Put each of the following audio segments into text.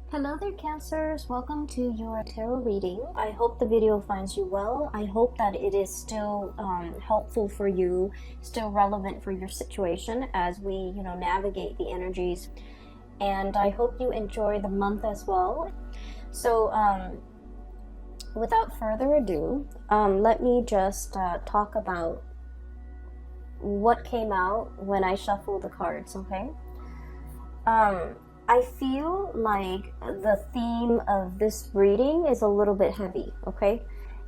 Hello there, Cancers. Welcome to your tarot reading. I hope the video finds you well. I hope that it is still helpful for you, still relevant for your situation as we, navigate the energies. And I hope you enjoy the month as well. So, without further ado, let me just talk about what came out when I shuffled the cards, okay? I feel like the theme of this reading is a little bit heavy, okay?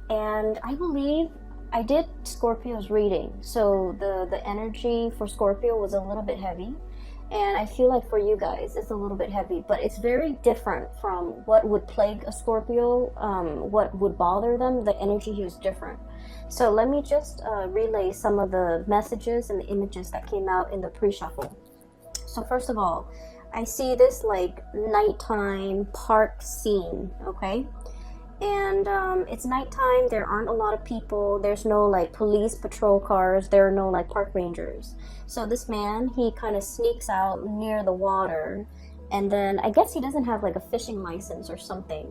And I believe I did Scorpio's reading, so the energy for Scorpio was a little bit heavy. And I feel like for you guys, it's a little bit heavy, but it's very different from what would plague a Scorpio, what would bother them. The energy here is different. So let me just relay some of the messages and the images that came out in the pre-shuffle. So first of all, I see this like nighttime park scene, okay? And it's nighttime, there aren't a lot of people, there's no like police patrol cars, there are no like park rangers. So this man, he kind of sneaks out near the water, and then I guess he doesn't have like a fishing license or something.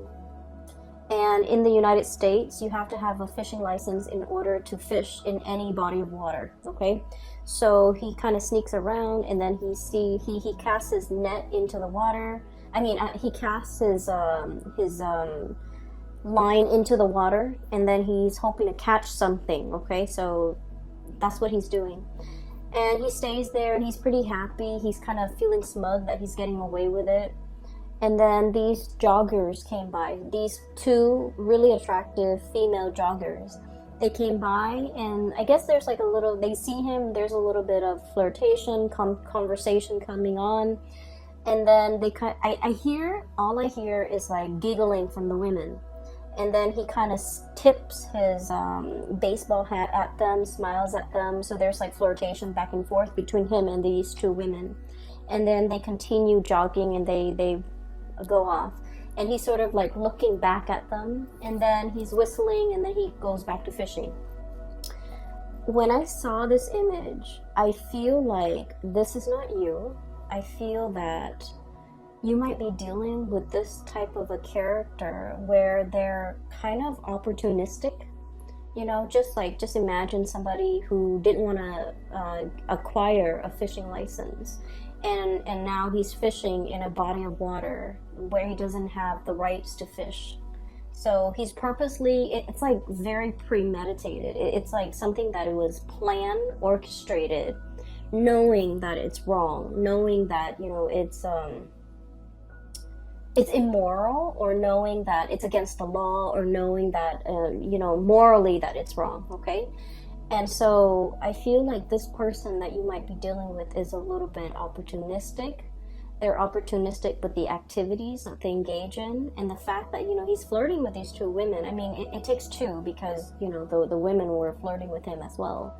And in the United States, you have to have a fishing license in order to fish in any body of water, okay? So he kind of sneaks around, and then he casts his net into the water. I mean, he casts his line into the water, and then he's hoping to catch something, okay? So that's what he's doing. And he stays there, and he's pretty happy. He's kind of feeling smug that he's getting away with it. And then these joggers came by, these two really attractive female joggers. They came by, and I guess there's like a little, they see him, there's a little bit of flirtation, conversation coming on. And then all I hear is like giggling from the women. And then he kind of tips his baseball hat at them, smiles at them. So there's like flirtation back and forth between him and these two women. And then they continue jogging, and they go off, and he's sort of like looking back at them, and then he's whistling, and then he goes back to fishing. When I saw this image, I feel like this is not you. I feel that you might be dealing with this type of a character where they're kind of opportunistic. Just imagine somebody who didn't want to acquire a fishing license, and now he's fishing in a body of water where he doesn't have the rights to fish. So he's purposely, it's like very premeditated. It's like something that it was planned, orchestrated, knowing that it's wrong, knowing that it's immoral, or knowing that it's against the law, or knowing that morally that it's wrong, okay? And so I feel like this person that you might be dealing with is a little bit opportunistic. They're opportunistic with the activities that they engage in, and the fact that he's flirting with these two women. I mean, it takes two, because the women were flirting with him as well.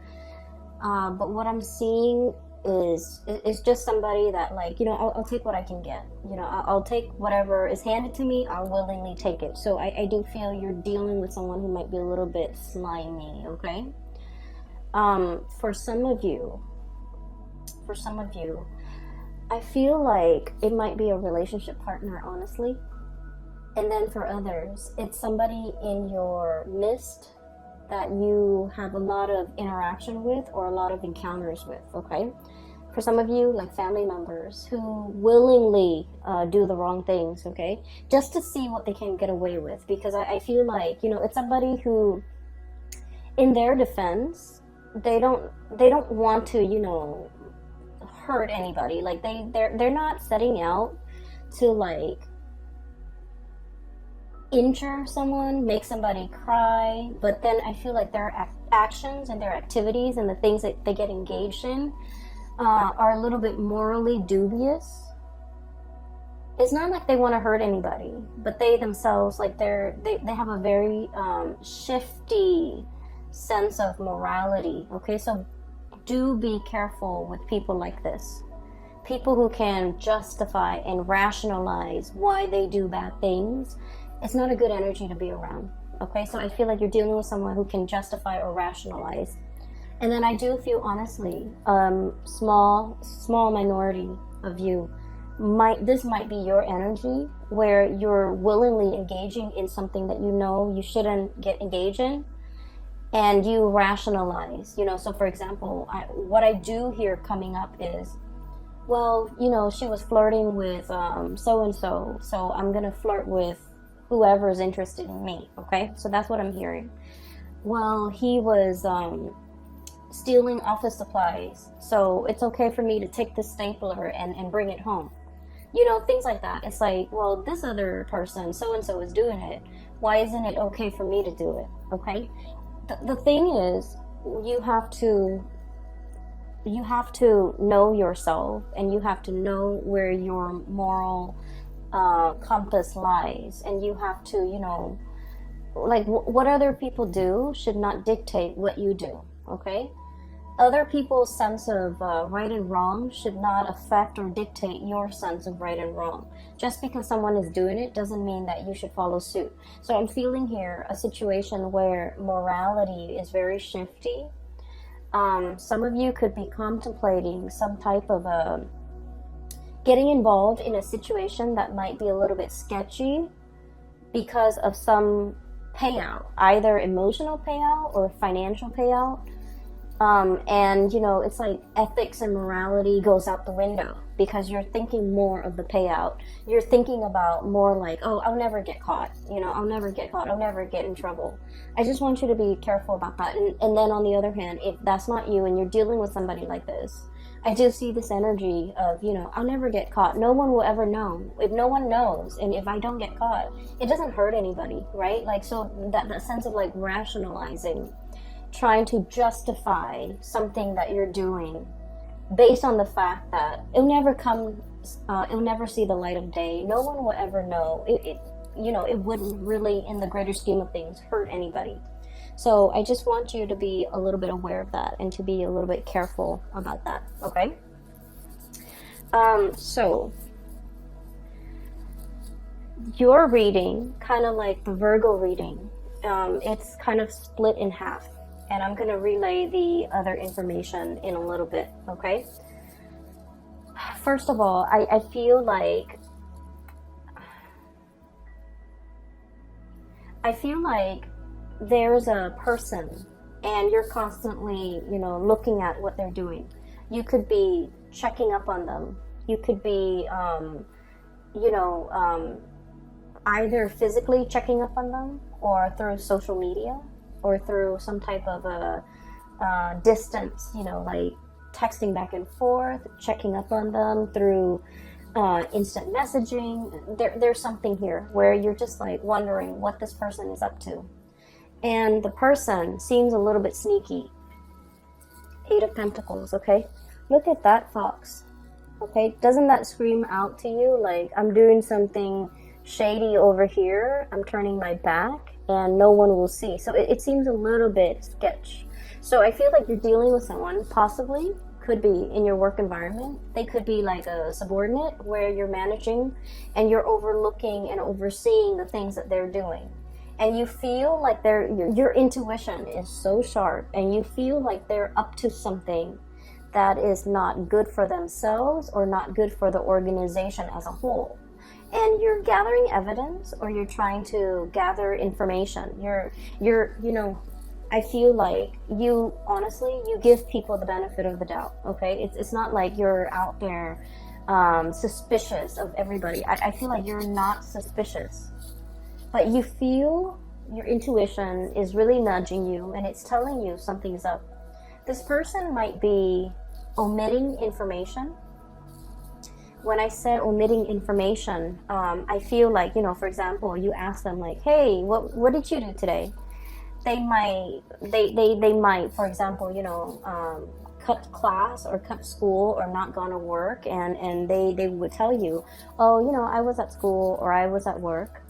But what I'm seeing is just somebody that I'll take what I can get. I'll take whatever is handed to me. I'll willingly take it. So I do feel you're dealing with someone who might be a little bit slimy, okay? For some of you, I feel like it might be a relationship partner, honestly. And then for others, it's somebody in your midst that you have a lot of interaction with, or a lot of encounters with, okay? For some of you, like family members who willingly do the wrong things, okay? Just to see what they can get away with. Because I feel like, it's somebody who, in their defense, they don't want to, hurt anybody. Like they're not setting out to like injure someone, make somebody cry, but then I feel like their actions and their activities and the things that they get engaged in are a little bit morally dubious. It's not like they want to hurt anybody, but they themselves, like they have a very shifty sense of morality, okay? So do be careful with people like this. People who can justify and rationalize why they do bad things. It's not a good energy to be around, okay? So I feel like you're dealing with someone who can justify or rationalize. And then I do feel, honestly, small minority of you this might be your energy where you're willingly engaging in something that you know you shouldn't get engaged in, and you rationalize, so for example, what I do here coming up is, well, she was flirting with so and so, so I'm gonna flirt with whoever is interested in me. Okay, so that's what I'm hearing. Well, he was stealing office supplies, so it's okay for me to take the stapler and bring it home. Things like that. It's like, well, this other person, so and so, is doing it. Why isn't it okay for me to do it? Okay. The thing is, you have to know yourself, and you have to know where your moral compass lies, and you have to, like, what other people do should not dictate what you do. Okay. Other people's sense of right and wrong should not affect or dictate your sense of right and wrong. Just because someone is doing it doesn't mean that you should follow suit. So I'm feeling here a situation where morality is very shifty. Some of you could be contemplating some type of getting involved in a situation that might be a little bit sketchy because of some payout, either emotional payout or financial payout. And it's like ethics and morality goes out the window because you're thinking more of the payout. You're thinking about more like, oh, I'll never get caught. I'll never get caught. I'll never get in trouble. I just want you to be careful about that. And then on the other hand, if that's not you and you're dealing with somebody like this, I do see this energy of, I'll never get caught. No one will ever know. If no one knows, and if I don't get caught, it doesn't hurt anybody, right? Like, so that sense of like rationalizing, trying to justify something that you're doing based on the fact that it'll never see the light of day. No one will ever know. It wouldn't really, in the greater scheme of things, hurt anybody. So I just want you to be a little bit aware of that and to be a little bit careful about that. Okay. So your reading, kind of like the Virgo reading, it's kind of split in half. And I'm going to relay the other information in a little bit, okay? First of all, I feel like there's a person and you're constantly, looking at what they're doing. You could be checking up on them. You could be, either physically checking up on them or through social media, or through some type of a distance, like texting back and forth, checking up on them through instant messaging. There's something here where you're just like wondering what this person is up to. And the person seems a little bit sneaky. 8 of Pentacles, okay? Look at that, Fox. Okay, doesn't that scream out to you like, I'm doing something shady over here, I'm turning my back, and no one will see. So it seems a little bit sketch. So I feel like you're dealing with someone, possibly, could be in your work environment. They could be like a subordinate where you're managing and you're overlooking and overseeing the things that they're doing. And you feel like your intuition is so sharp, and you feel like they're up to something that is not good for themselves or not good for the organization as a whole. And you're gathering evidence, or you're trying to gather information. I feel like you give people the benefit of the doubt, okay? It's not like you're out there suspicious of everybody. I feel like you're not suspicious, but you feel your intuition is really nudging you, and it's telling you something's up. This person might be omitting information. When I said omitting information, I feel like, for example, you ask them like, hey, what did you do today? They might, for example, cut class or cut school or not gone to work, and they would tell you, oh, I was at school or I was at work.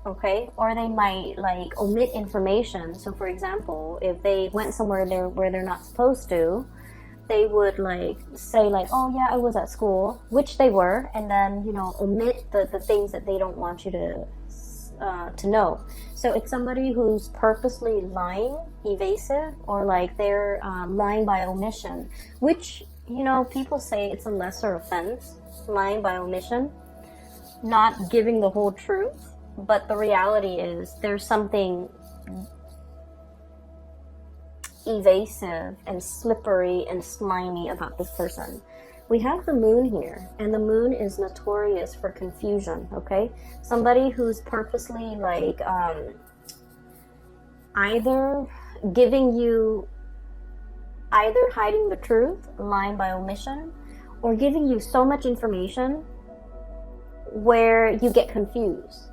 Okay, or they might like omit information. So for example, if they went somewhere where they're not supposed to, they would like say like, oh yeah, I was at school, which they were, and then omit the things that they don't want you to know. So it's somebody who's purposely lying, evasive, or like they're lying by omission, which people say it's a lesser offense. lying by omission, not giving the whole truth. But the reality is there's something evasive and slippery and slimy about this person. We have the moon here, and the moon is notorious for confusion, okay? Somebody who's purposely like either hiding the truth, lying by omission, or giving you so much information where you get confused.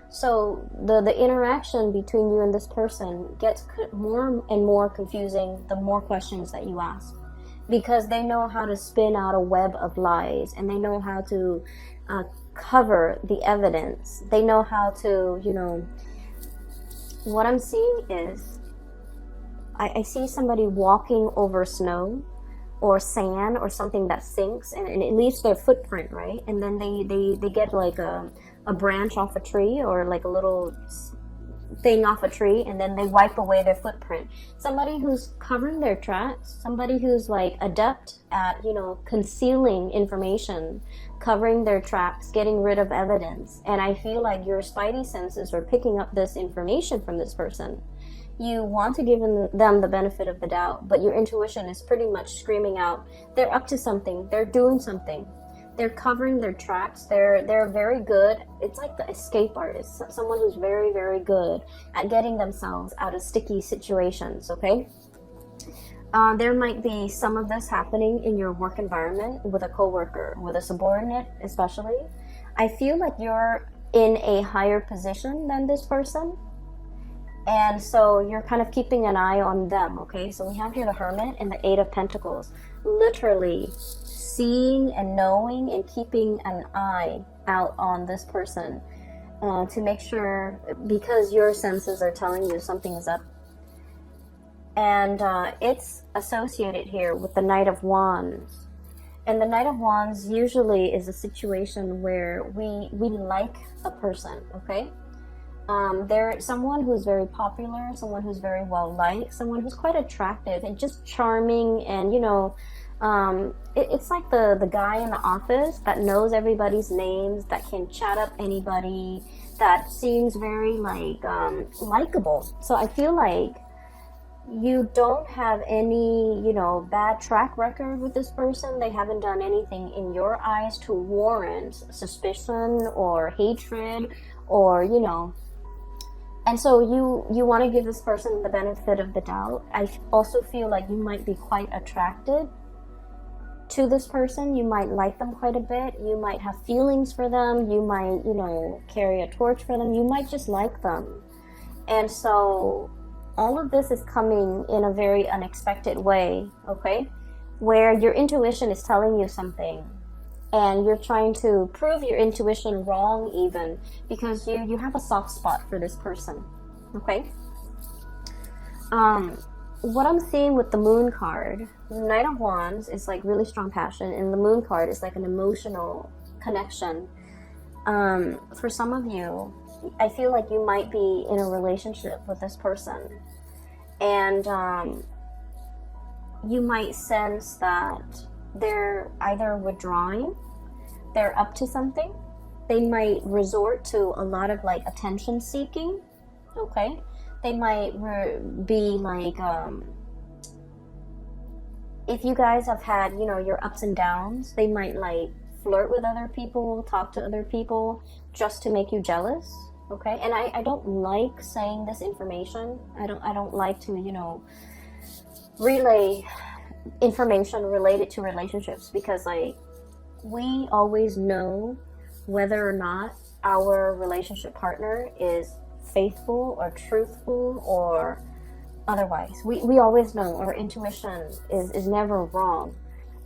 So the interaction between you and this person gets more and more confusing the more questions that you ask, because they know how to spin out a web of lies, and they know how to cover the evidence. They know how to, what I'm seeing is I see somebody walking over snow or sand or something that sinks, and it leaves their footprint, right? And then they get like a branch off a tree, or like a little thing off a tree, and then they wipe away their footprint. Somebody who's covering their tracks, somebody who's like adept at, concealing information, covering their tracks, getting rid of evidence. And I feel like your spidey senses are picking up this information from this person. You want to give them the benefit of the doubt, but your intuition is pretty much screaming out, they're up to something, they're doing something. They're covering their tracks. They're very good. It's like the escape artist, someone who's very, very good at getting themselves out of sticky situations, okay? There might be some of this happening in your work environment with a coworker, with a subordinate especially. I feel like you're in a higher position than this person, and so you're kind of keeping an eye on them, okay? So we have here the Hermit and the Eight of Pentacles. Literally seeing and knowing and keeping an eye out on this person to make sure, because your senses are telling you something is up. And it's associated here with the Knight of Wands. And the Knight of Wands usually is a situation where we like a person, okay? They're someone who's very popular, someone who's very well liked, someone who's quite attractive and just charming, and it's like the guy in the office that knows everybody's names, that can chat up anybody, that seems very like likable. So I feel like you don't have any bad track record with this person. They haven't done anything in your eyes to warrant suspicion or hatred, or and so you want to give this person the benefit of the doubt. I also feel like you might be quite attracted to this person. You might like them quite a bit. You might have feelings for them. You might, carry a torch for them. You might just like them. And so all of this is coming in a very unexpected way, okay? Where your intuition is telling you something, and you're trying to prove your intuition wrong even, because you have a soft spot for this person, okay? What I'm seeing with the Moon card, the Knight of Wands is like really strong passion, and the Moon card is like an emotional connection. For some of you, I feel like you might be in a relationship with this person, and you might sense that they're either withdrawing, they're up to something, they might resort to a lot of like attention seeking, okay? They might be like, if you guys have had, your ups and downs, they might like flirt with other people, talk to other people just to make you jealous, okay? And I don't like saying this information. I don't like to, relay information related to relationships, because like we always know whether or not our relationship partner is faithful or truthful or otherwise. We always know. Our intuition is never wrong.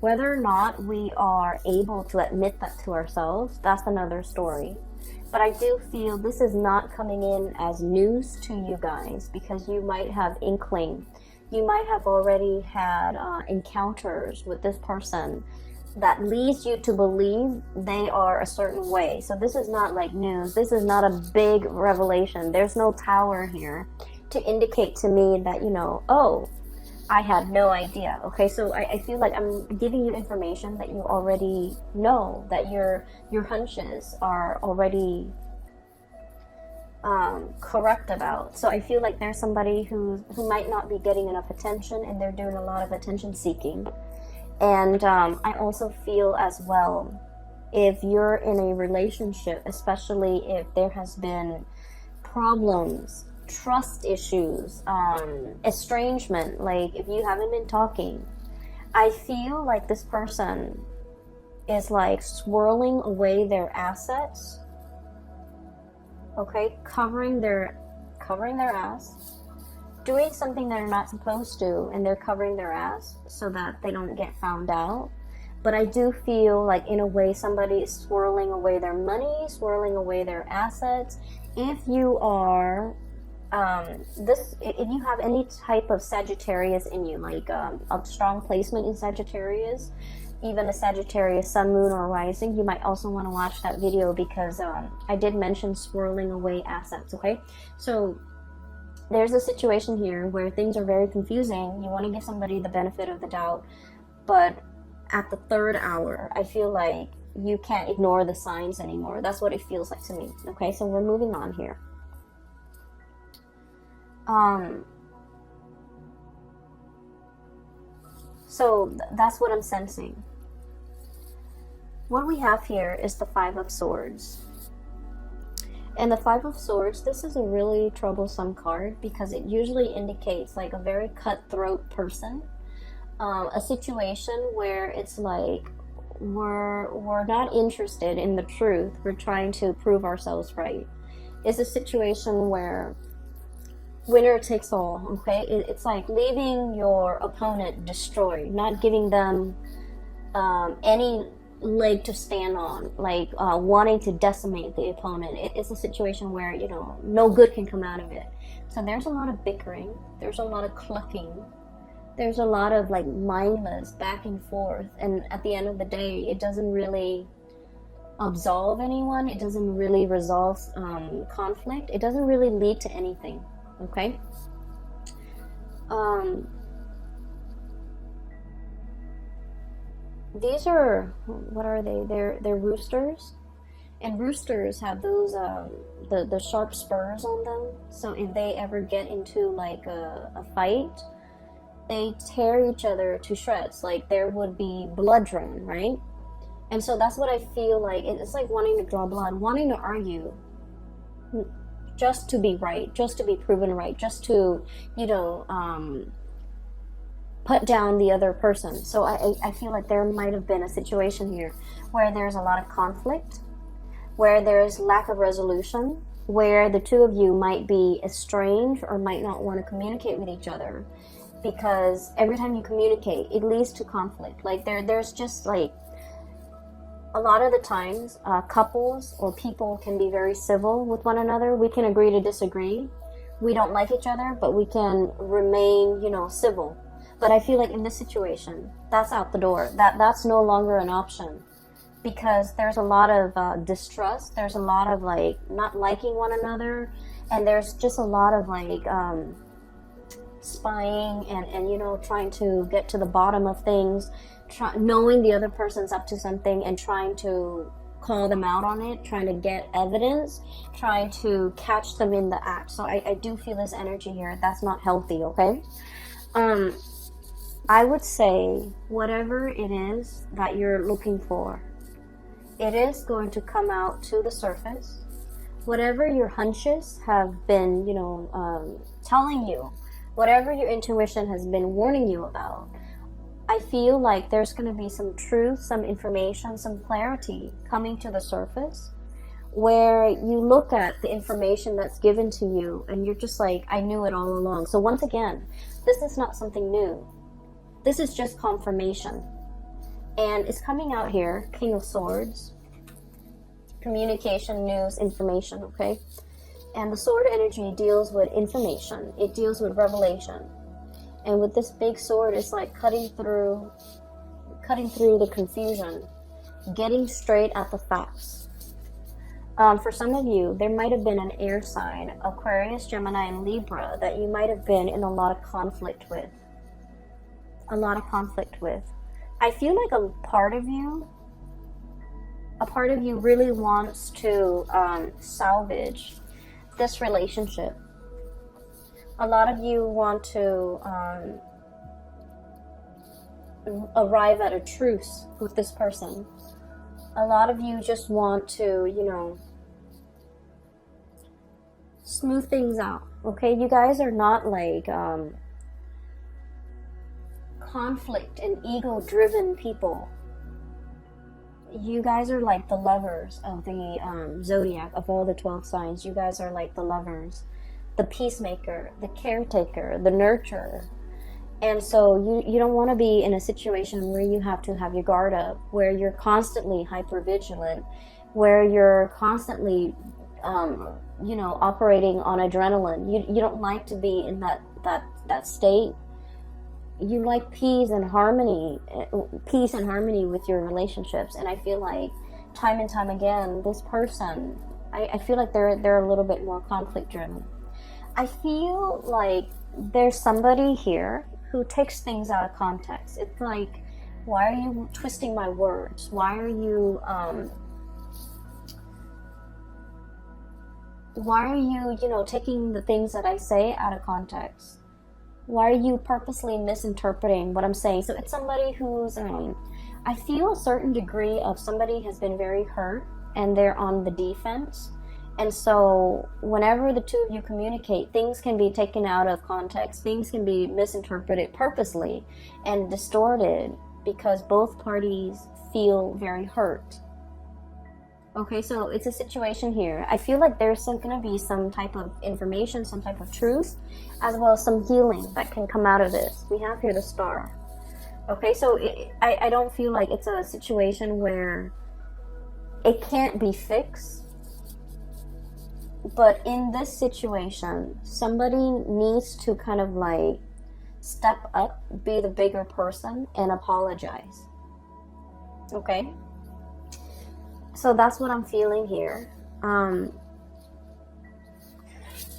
Whether or not we are able to admit that to ourselves, that's another story. But I do feel this is not coming in as news to you guys, because you might have inkling. You might have already had encounters with this person that leads you to believe they are a certain way. So this is not like news. This is not a big revelation. There's no tower here to indicate to me that, I had no idea. Okay, so I feel like I'm giving you information that you already know, that your hunches are already correct about. So I feel like there's somebody who might not be getting enough attention, and they're doing a lot of attention seeking. And I also feel as well, if you're in a relationship, especially if there has been problems, trust issues, estrangement, like if you haven't been talking, I feel like this person is like swirling away their assets, okay, covering their ass, doing something they're not supposed to, and they're covering their ass so that they don't get found out. But I do feel like, in a way, somebody is swirling away their money, swirling away their assets. If you are if you have any type of Sagittarius in you, like a strong placement in Sagittarius, even a Sagittarius sun, moon, or rising, you might also want to watch that video, because I did mention swirling away assets. Okay, so there's a situation here where things are very confusing. You want to give somebody the benefit of the doubt, but at the third hour, I feel like you can't ignore the signs anymore. That's what it feels like to me. Okay, so we're moving on here. So that's what I'm sensing. What we have here is the Five of Swords. And the Five of Swords, this is a really troublesome card, because it usually indicates like a very cutthroat person. A situation where it's like we're not interested in the truth. We're trying to prove ourselves right. It's a situation where winner takes all. Okay, it's like leaving your opponent destroyed, not giving them any leg to stand on, like wanting to decimate the opponent. It's a situation where, you know, no good can come out of it. So there's a lot of bickering, there's a lot of clucking, there's a lot of like mindless back and forth, and at the end of the day, it doesn't really absolve anyone. It doesn't really resolve conflict. It doesn't really lead to anything. Okay. These are, what are they? They're roosters, and roosters have those the sharp spurs on them. So if they ever get into like a fight, they tear each other to shreds. Like there would be blood drawn, right? And so that's what I feel like. It's like wanting to draw blood, wanting to argue, just to be right, just to be proven right, just to, you know, put down the other person. So I feel like there might have been a situation here where there's a lot of conflict, where there's lack of resolution, where the two of you might be estranged or might not want to communicate with each other, because every time you communicate, it leads to conflict. Like there's just like, a lot of the times, couples or people can be very civil with one another. We can agree to disagree. We don't like each other, but we can remain, you know, civil. But I feel like in this situation, that's out the door. That's no longer an option, because there's a lot of distrust. There's a lot of like not liking one another, and there's just a lot of like spying and you know, trying to get to the bottom of things, knowing the other person's up to something and trying to call them out on it, trying to get evidence, trying to catch them in the act. So I do feel this energy here. That's not healthy. Okay. I would say whatever it is that you're looking for, it is going to come out to the surface. Whatever your hunches have been, you know, telling you, whatever your intuition has been warning you about, I feel like there's going to be some truth, some information, some clarity coming to the surface, where you look at the information that's given to you and you're just like, I knew it all along. So once again, this is not something new. This is just confirmation. And it's coming out here, King of Swords, communication, news, information, okay? And the sword energy deals with information. It deals with revelation. And with this big sword, it's like cutting through the confusion, getting straight at the facts. For some of you, there might have been an air sign, Aquarius, Gemini, and Libra, that you might have been in a lot of conflict with. a lot of conflict with. I feel like a part of you really wants to salvage this relationship. A lot of you want to arrive at a truce with this person. A lot of you just want to, you know, smooth things out. Okay, you guys are not like conflict and ego driven people. You guys are like the lovers of the zodiac, of all the 12 signs. You guys are like the lovers, the peacemaker, the caretaker, the nurturer. And so you don't want to be in a situation where you have to have your guard up, where you're constantly hyper vigilant, where you're constantly you know, operating on adrenaline. You don't like to be in that state. You like peace and harmony with your relationships. And I feel like time and time again, this person, I feel like they're a little bit more conflict driven. I feel like there's somebody here who takes things out of context. It's like, why are you twisting my words? Why are you you know, taking the things that I say out of context? Why are you purposely misinterpreting what I'm saying? So it's somebody who's I feel a certain degree of somebody has been very hurt and they're on the defense. And so whenever the two of you communicate, things can be taken out of context. Things can be misinterpreted purposely and distorted because both parties feel very hurt. Okay, so it's a situation here. I feel like there's going to be some type of information, some type of truth, as well as some healing that can come out of this. We have here the Star. Okay, so I don't feel like it's a situation where it can't be fixed. But in this situation, somebody needs to kind of like step up, be the bigger person, and apologize. Okay? So that's what I'm feeling here.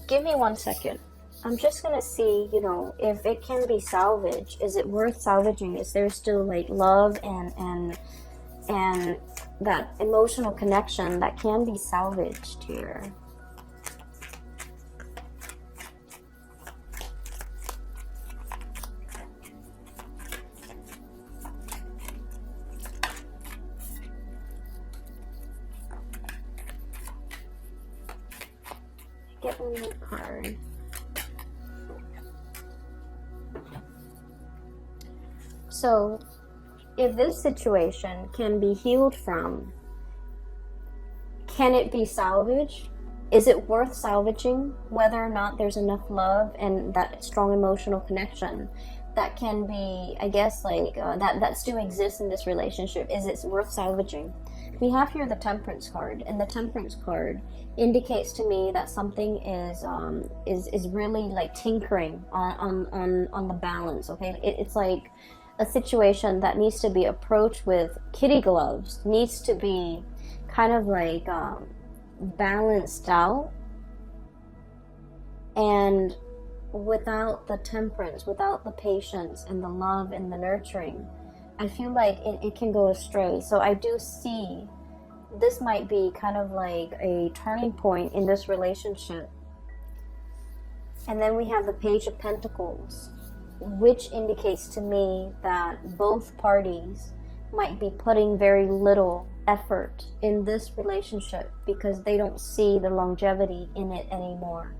Give me 1 second. I'm just gonna see, you know, if it can be salvaged. Is it worth salvaging? Is there still like love and that emotional connection that can be salvaged here? Get one more card. So, if this situation can be healed from, can it be salvaged? Is it worth salvaging? Whether or not there's enough love and that strong emotional connection that can be, I guess, like that still exists in this relationship. Is it worth salvaging? We have here the Temperance card, and the Temperance card indicates to me that something is really like tinkering on the balance. Okay, it's like a situation that needs to be approached with kitty gloves, needs to be kind of like balanced out, and without the temperance, without the patience and the love and the nurturing, I feel like it can go astray. So I do see this might be kind of like a turning point in this relationship. And then we have the Page of Pentacles, which indicates to me that both parties might be putting very little effort in this relationship because they don't see the longevity in it anymore.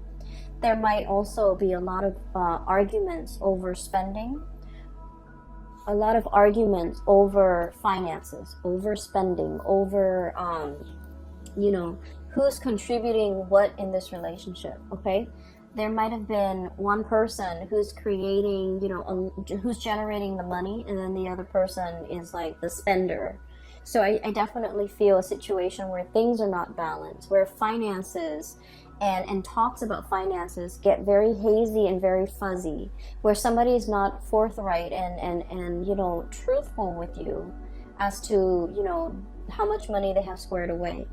There might also be a lot of arguments over spending, a lot of arguments over finances, over spending, over, you know, who's contributing what in this relationship, okay? There might have been one person who's creating, you know, who's generating the money, and then the other person is like the spender. So I definitely feel a situation where things are not balanced, where finances and talks about finances get very hazy and very fuzzy, where somebody is not forthright and you know, truthful with you as to, you know, how much money they have squared away.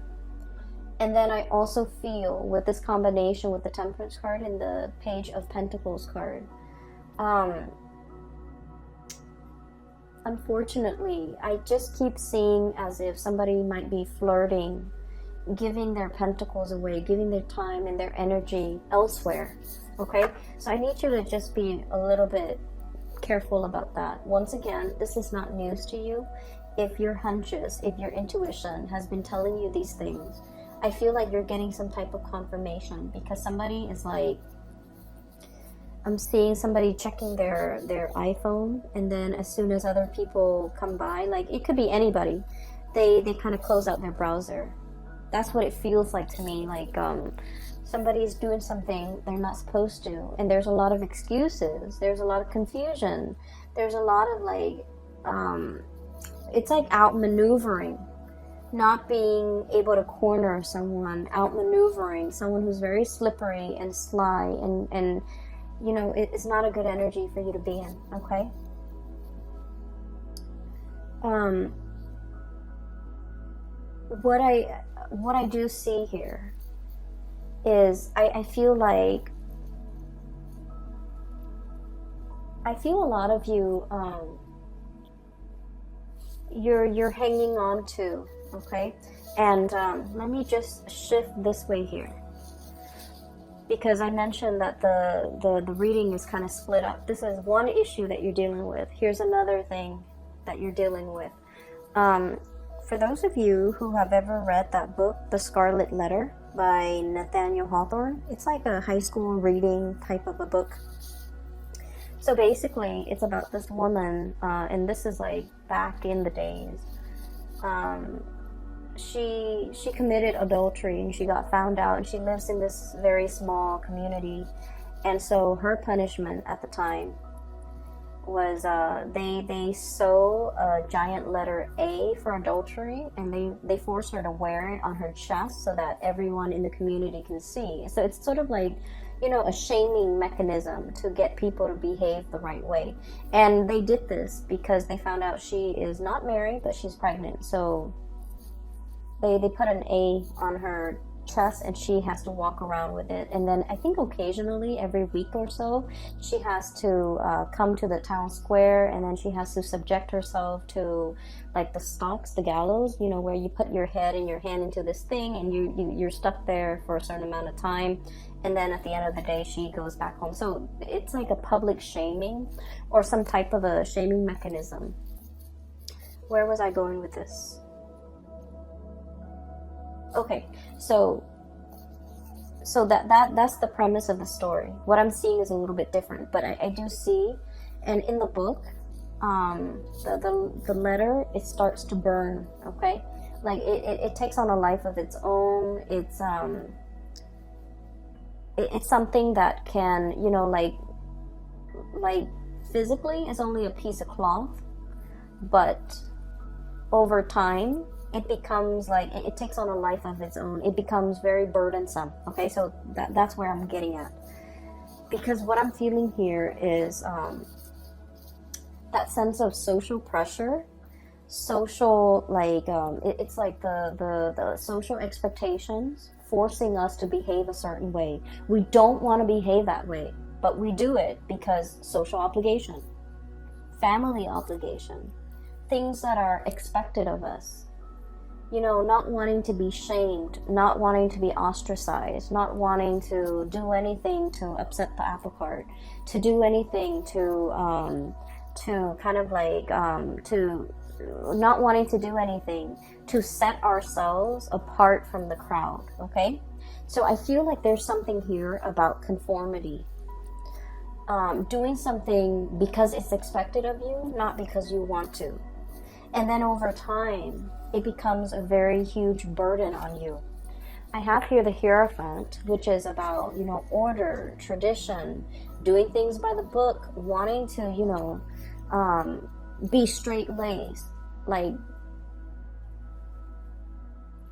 And then I also feel with this combination with the Temperance card and the Page of Pentacles card, unfortunately, I just keep seeing as if somebody might be flirting, giving their pentacles away, giving their time and their energy elsewhere. Okay, so I need you to just be a little bit careful about that. Once again, this is not news to you. If your hunches, if your intuition has been telling you these things, I feel like you're getting some type of confirmation, because somebody is like, I'm seeing somebody checking their iPhone, and then as soon as other people come by, like it could be anybody, they kind of close out their browser. That's what it feels like to me. Like somebody's doing something they're not supposed to, and there's a lot of excuses, there's a lot of confusion, there's a lot of like it's like outmaneuvering, not being able to corner someone, outmaneuvering someone who's very slippery and sly, and you know, it's not a good energy for you to be in. Okay, what I do see here is I feel like a lot of you you're hanging on to, okay? And let me just shift this way here, because I mentioned that the reading is kind of split up. This is one issue that you're dealing with. Here's another thing that you're dealing with. For those of you who have ever read that book, The Scarlet Letter by Nathaniel Hawthorne, it's like a high school reading type of a book. So basically, it's about this woman, and this is like back in the days. She committed adultery, and she got found out, and she lives in this very small community. And so her punishment at the time was they sew a giant letter A for adultery, and they force her to wear it on her chest so that everyone in the community can see. So it's sort of like, you know, a shaming mechanism to get people to behave the right way. And they did this because they found out she is not married, but she's pregnant. So they put an A on her chest, and she has to walk around with it. And then I think occasionally, every week or so, she has to come to the town square, and then she has to subject herself to like the stocks, the gallows, you know, where you put your head and your hand into this thing, and you're stuck there for a certain amount of time. And then at the end of the day, she goes back home. So it's like a public shaming, or some type of a shaming mechanism. Where was I going with this? Okay, so that's the premise of the story. What I'm seeing is a little bit different, but I do see, and in the book, the letter, it starts to burn. Okay, like it takes on a life of its own. It's something that can, you know, like physically it's only a piece of cloth, but over time it becomes like, it takes on a life of its own. It becomes very burdensome. Okay, so that's where I'm getting at, because what I'm feeling here is that sense of social pressure, social, like it's like the social expectations forcing us to behave a certain way. We don't want to behave that way, but we do it because social obligation, family obligation, things that are expected of us. You know, not wanting to be shamed, not wanting to be ostracized, not wanting to do anything to upset the apple cart, to do anything to kind of like, to not wanting to do anything to set ourselves apart from the crowd, okay? So I feel like there's something here about conformity. Doing something because it's expected of you, not because you want to. And then over time, it becomes a very huge burden on you. I have here the Hierophant, which is about, you know, order, tradition, doing things by the book, wanting to, you know, be straight-laced. Like,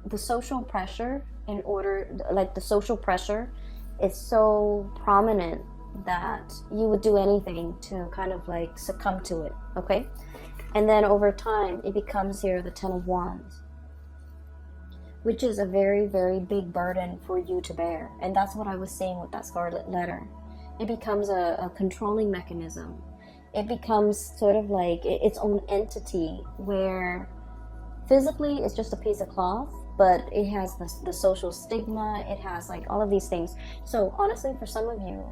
the social pressure the social pressure is so prominent that you would do anything to kind of like succumb to it, okay? And then over time, it becomes here the Ten of Wands, which is a very, very big burden for you to bear. And that's what I was saying with that Scarlet Letter. It becomes a controlling mechanism. it becomes sort of like its own entity, where physically it's just a piece of cloth, but it has the social stigma, it has like all of these things. So honestly, for some of you,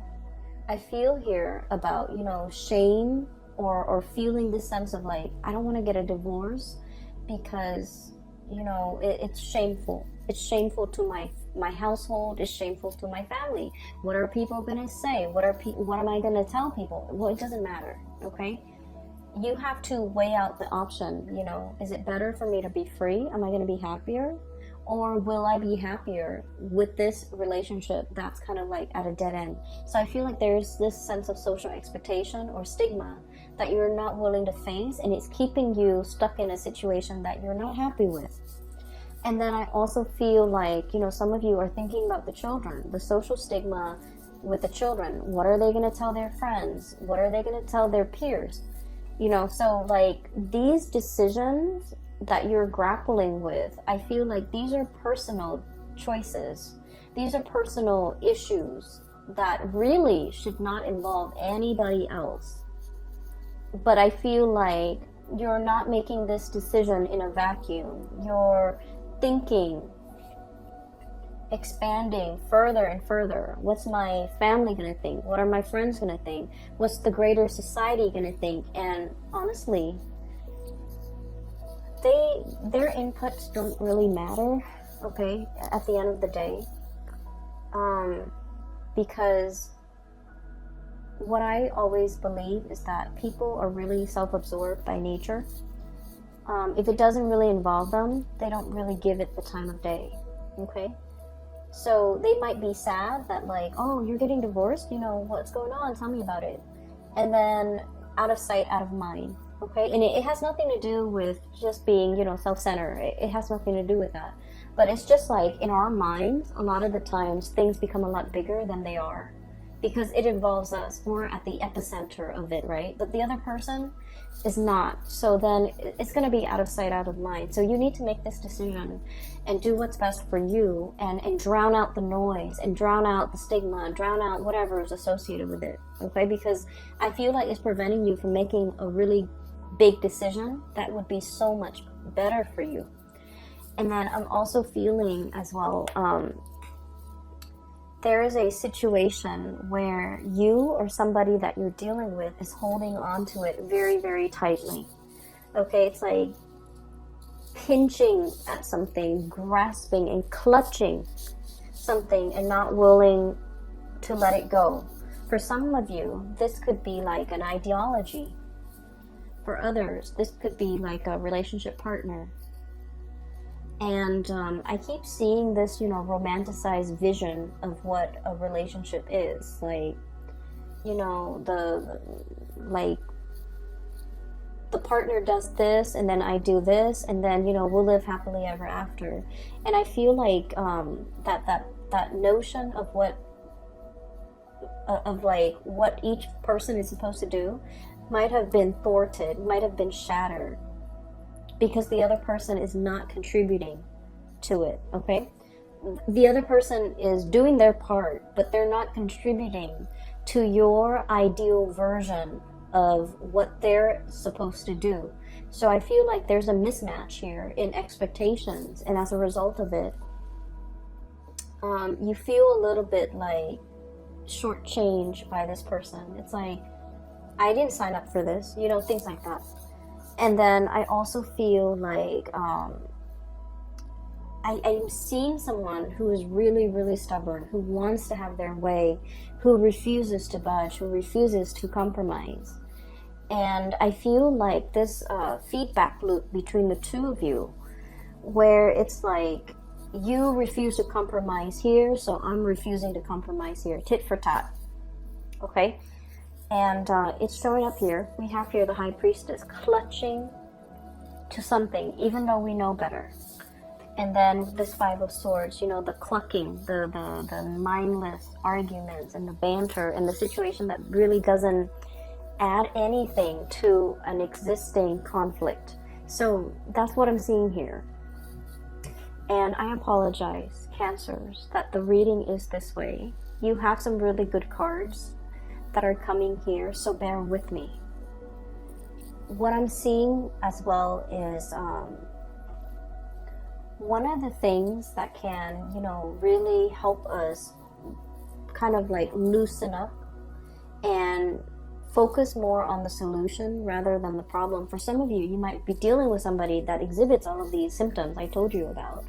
I feel here about, you know, shame, or feeling this sense of like, I don't want to get a divorce because, you know, it's shameful. It's shameful to my household. It's shameful to my family. What are people gonna say? What am I gonna tell people? Well, it doesn't matter. Okay, you have to weigh out the option. You know, is it better for me to be free? Am I gonna be happier, or will I be happier with this relationship that's kind of like at a dead end? So I feel like there's this sense of social expectation or stigma that you're not willing to face, and it's keeping you stuck in a situation that you're not happy with. And then I also feel like, you know, some of you are thinking about the children, the social stigma with the children. What are they going to tell their friends? What are they going to tell their peers? You know, so like these decisions that you're grappling with, I feel like these are personal choices. These are personal issues that really should not involve anybody else. But I feel like you're not making this decision in a vacuum. You're thinking, expanding further and further. What's my family gonna think? What are my friends gonna think? What's the greater society gonna think? And honestly, their inputs don't really matter, okay, at the end of the day. Because what I always believe is that people are really self-absorbed by nature. If it doesn't really involve them, they don't really give it the time of day, okay? So they might be sad that like, oh, you're getting divorced, you know, what's going on? Tell me about it. And then out of sight, out of mind, okay? And it has nothing to do with just being, you know, self-centered. It has nothing to do with that. But it's just like in our minds, a lot of the times things become a lot bigger than they are, because it involves us. We're at the epicenter of it, right? But the other person is not. So then it's going to be out of sight, out of mind. So you need to make this decision and do what's best for you, and drown out the noise, and drown out the stigma, drown out whatever is associated with it, okay? Because I feel like it's preventing you from making a really big decision that would be so much better for you. And then I'm also feeling as well, there is a situation where you or somebody that you're dealing with is holding on to it very, very tightly. Okay, it's like pinching at something, grasping and clutching something and not willing to let it go. For some of you, this could be like an ideology. For others, this could be like a relationship partner. And I keep seeing this, you know, romanticized vision of what a relationship is. Like, you know, the partner does this, and then I do this, and then, you know, we'll live happily ever after. And I feel like that notion of what each person is supposed to do might have been thwarted, might have been shattered, because the other person is not contributing to it, okay? The other person is doing their part, but they're not contributing to your ideal version of what they're supposed to do. So I feel like there's a mismatch here in expectations, and as a result of it, you feel a little bit like shortchanged by this person. It's like, I didn't sign up for this, you know, things like that. And then I also feel like I'm seeing someone who is really, really stubborn, who wants to have their way, who refuses to budge, who refuses to compromise. And I feel like this feedback loop between the two of you, where it's like, you refuse to compromise here, so I'm refusing to compromise here. Tit for tat. Okay? And it's showing up here. We have here the High Priestess clutching to something, even though we know better. And then this Five of Swords, you know, the clucking, the mindless arguments and the banter and the situation that really doesn't add anything to an existing conflict. So that's what I'm seeing here. And I apologize, Cancers, that the reading is this way. You have some really good cards that are coming here, so bear with me, what I'm seeing as well is one of the things that can, you know, really help us kind of like loosen up and focus more on the solution rather than the problem. For some of you, you might be dealing with somebody that exhibits all of these symptoms I told you about.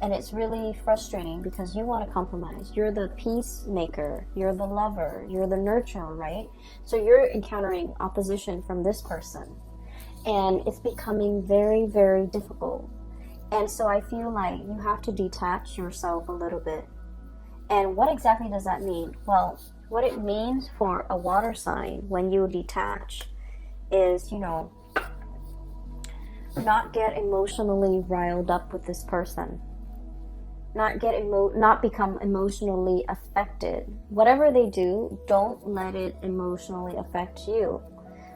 And it's really frustrating because you want to compromise. You're the peacemaker, you're the lover, you're the nurturer, right? So you're encountering opposition from this person. And it's becoming very, very difficult. And so I feel like you have to detach yourself a little bit. And what exactly does that mean? Well, what it means for a water sign when you detach is, you know, not get emotionally riled up with this person. Not become emotionally affected. Whatever they do, don't let it emotionally affect you.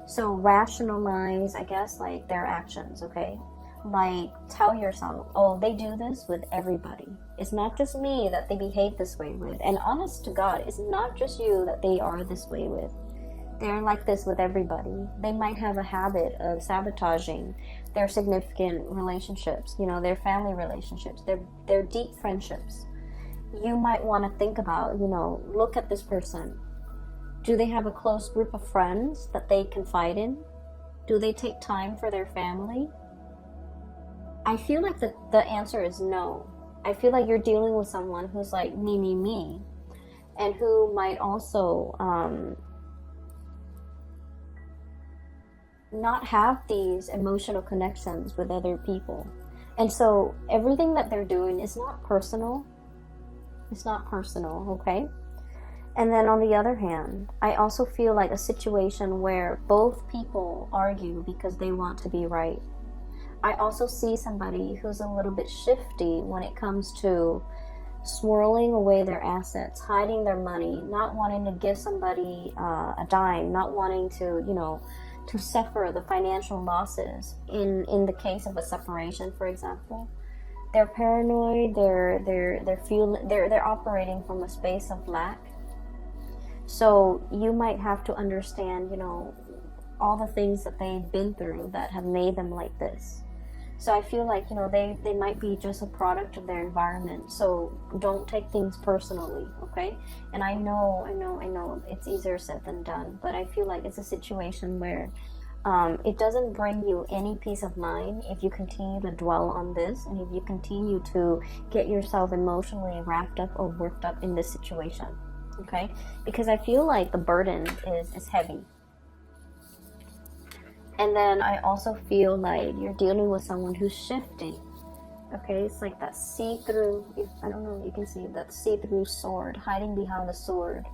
So rationalize, I guess, like their actions, okay? Like, tell yourself, oh, they do this with everybody. It's not just me that they behave this way with. And honest to God, it's not just you that they are this way with. They're like this with everybody. They might have a habit of sabotaging their significant relationships, you know, their family relationships, their deep friendships. You might want to think about, you know, look at this person. Do they have a close group of friends that they confide in? Do they take time for their family? I feel like the answer is no. I feel like you're dealing with someone who's like me, and who might also not have these emotional connections with other people. And so everything that they're doing is not personal. It's not personal, okay? And then on the other hand, I also feel like a situation where both people argue because they want to be right. I also see somebody who's a little bit shifty when it comes to swirling away their assets, hiding their money, not wanting to give somebody a dime, not wanting to, you know, to suffer the financial losses in the case of a separation, for example. They're paranoid, they're operating from a space of lack. So you might have to understand, you know, all the things that they've been through that have made them like this. So I feel like, you know, they might be just a product of their environment. So don't take things personally, okay? And I know it's easier said than done, but I feel like it's a situation where it doesn't bring you any peace of mind if you continue to dwell on this, and if you continue to get yourself emotionally wrapped up or worked up in this situation, okay? Because I feel like the burden is heavy. And then I also feel like you're dealing with someone who's shifting. Okay, it's like that see-through, I don't know if you can see that see-through sword, hiding behind the sword.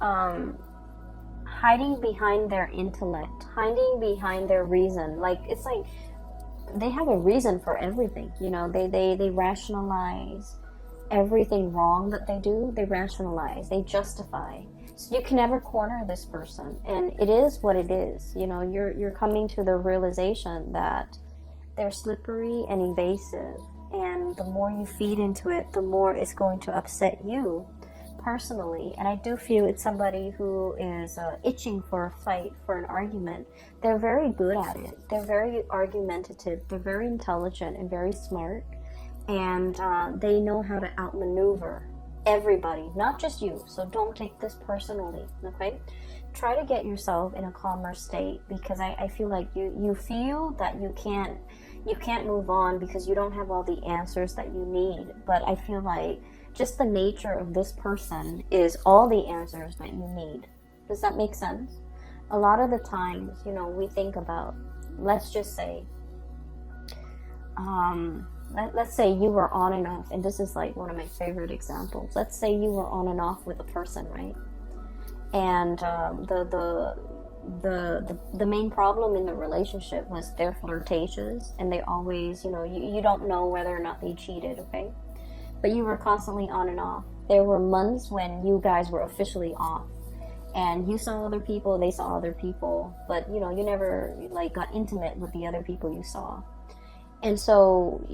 Hiding behind their intellect, hiding behind their reason. Like, it's like they have a reason for everything, you know. They rationalize everything wrong that they do. They rationalize, they justify. So you can never corner this person, and it is what it is. You know, you're coming to the realization that they're slippery and evasive, and the more you feed into it, the more it's going to upset you personally. And I do feel it's somebody who is itching for a fight, for an argument. They're very good at it. They're very argumentative. They're very intelligent and very smart, and they know how to outmaneuver everybody, not just you. So don't take this personally, okay? Try to get yourself in a calmer state, because I feel like you feel that you can't move on because you don't have all the answers that you need. But I feel like just the nature of this person is all the answers that you need. Does that make sense? A lot of the times, you know, we think about, let's just say, let's say you were on and off, and this is like one of my favorite examples. Let's say you were on and off with a person, right? And the main problem in the relationship was they're flirtatious, and they always, you know, you don't know whether or not they cheated, okay? But you were constantly on and off. There were months when you guys were officially off, and you saw other people, they saw other people, but you know, you never like got intimate with the other people you saw. And so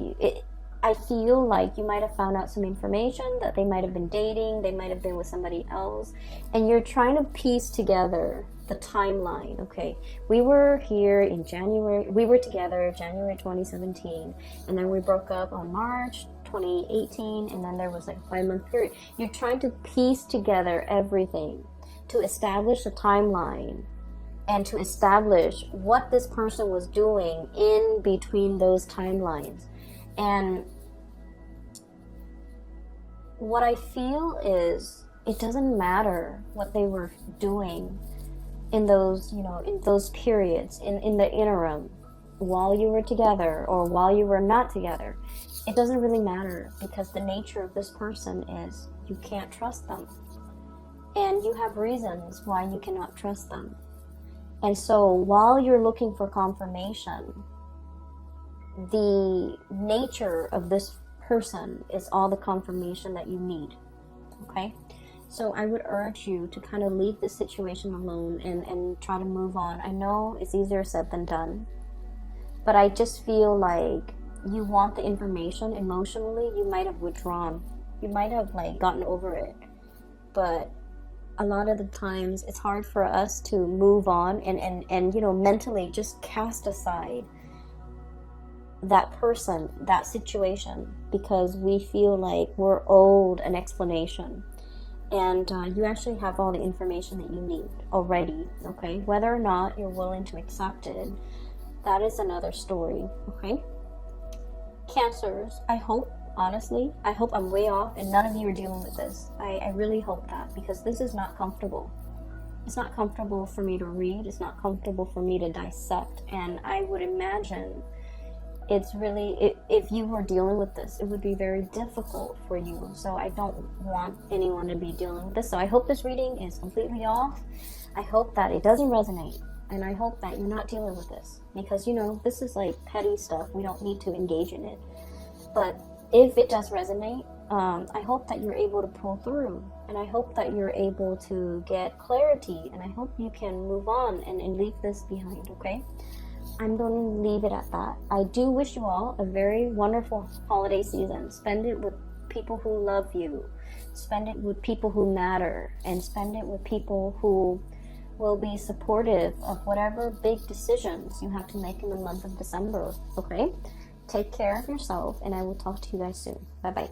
I feel like you might have found out some information that they might have been dating, they might have been with somebody else, and you're trying to piece together the timeline. Okay, we were here in January, we were together January 2017, and then we broke up on March 2018, and then there was like a 5-month period. You're trying to piece together everything to establish a timeline and to establish what this person was doing in between those timelines. And what I feel is it doesn't matter what they were doing in those, in those periods, in the interim, while you were together or while you were not together. It doesn't really matter, because the nature of this person is you can't trust them. And you have reasons why you cannot trust them. And so while you're looking for confirmation, the nature of this person is all the confirmation that you need. Okay? So I would urge you to kind of leave this situation alone and try to move on. I know it's easier said than done, but I just feel like you want the information emotionally. You might have withdrawn. You might have gotten over it. But a lot of the times it's hard for us to move on and mentally just cast aside that person, that situation, because we feel like we're owed an explanation. And you actually have all the information that you need already. Okay, whether or not you're willing to accept it, that is another story. Okay, Cancers, I hope, honestly, I hope I'm way off and none of you are dealing with this. I really hope that, because this is not comfortable. It's not comfortable for me to read. It's not comfortable for me to dissect. And I would imagine it's really, if you were dealing with this, it would be very difficult for you. So I don't want anyone to be dealing with this. So I hope this reading is completely off. I hope that it doesn't resonate. And I hope that you're not dealing with this. Because, this is like petty stuff. We don't need to engage in it. But if it does resonate, I hope that you're able to pull through. And I hope that you're able to get clarity. And I hope you can move on and leave this behind, okay? I'm going to leave it at that. I do wish you all a very wonderful holiday season. Spend it with people who love you. Spend it with people who matter. And spend it with people who will be supportive of whatever big decisions you have to make in the month of December, okay? Take care of yourself, and I will talk to you guys soon. Bye-bye.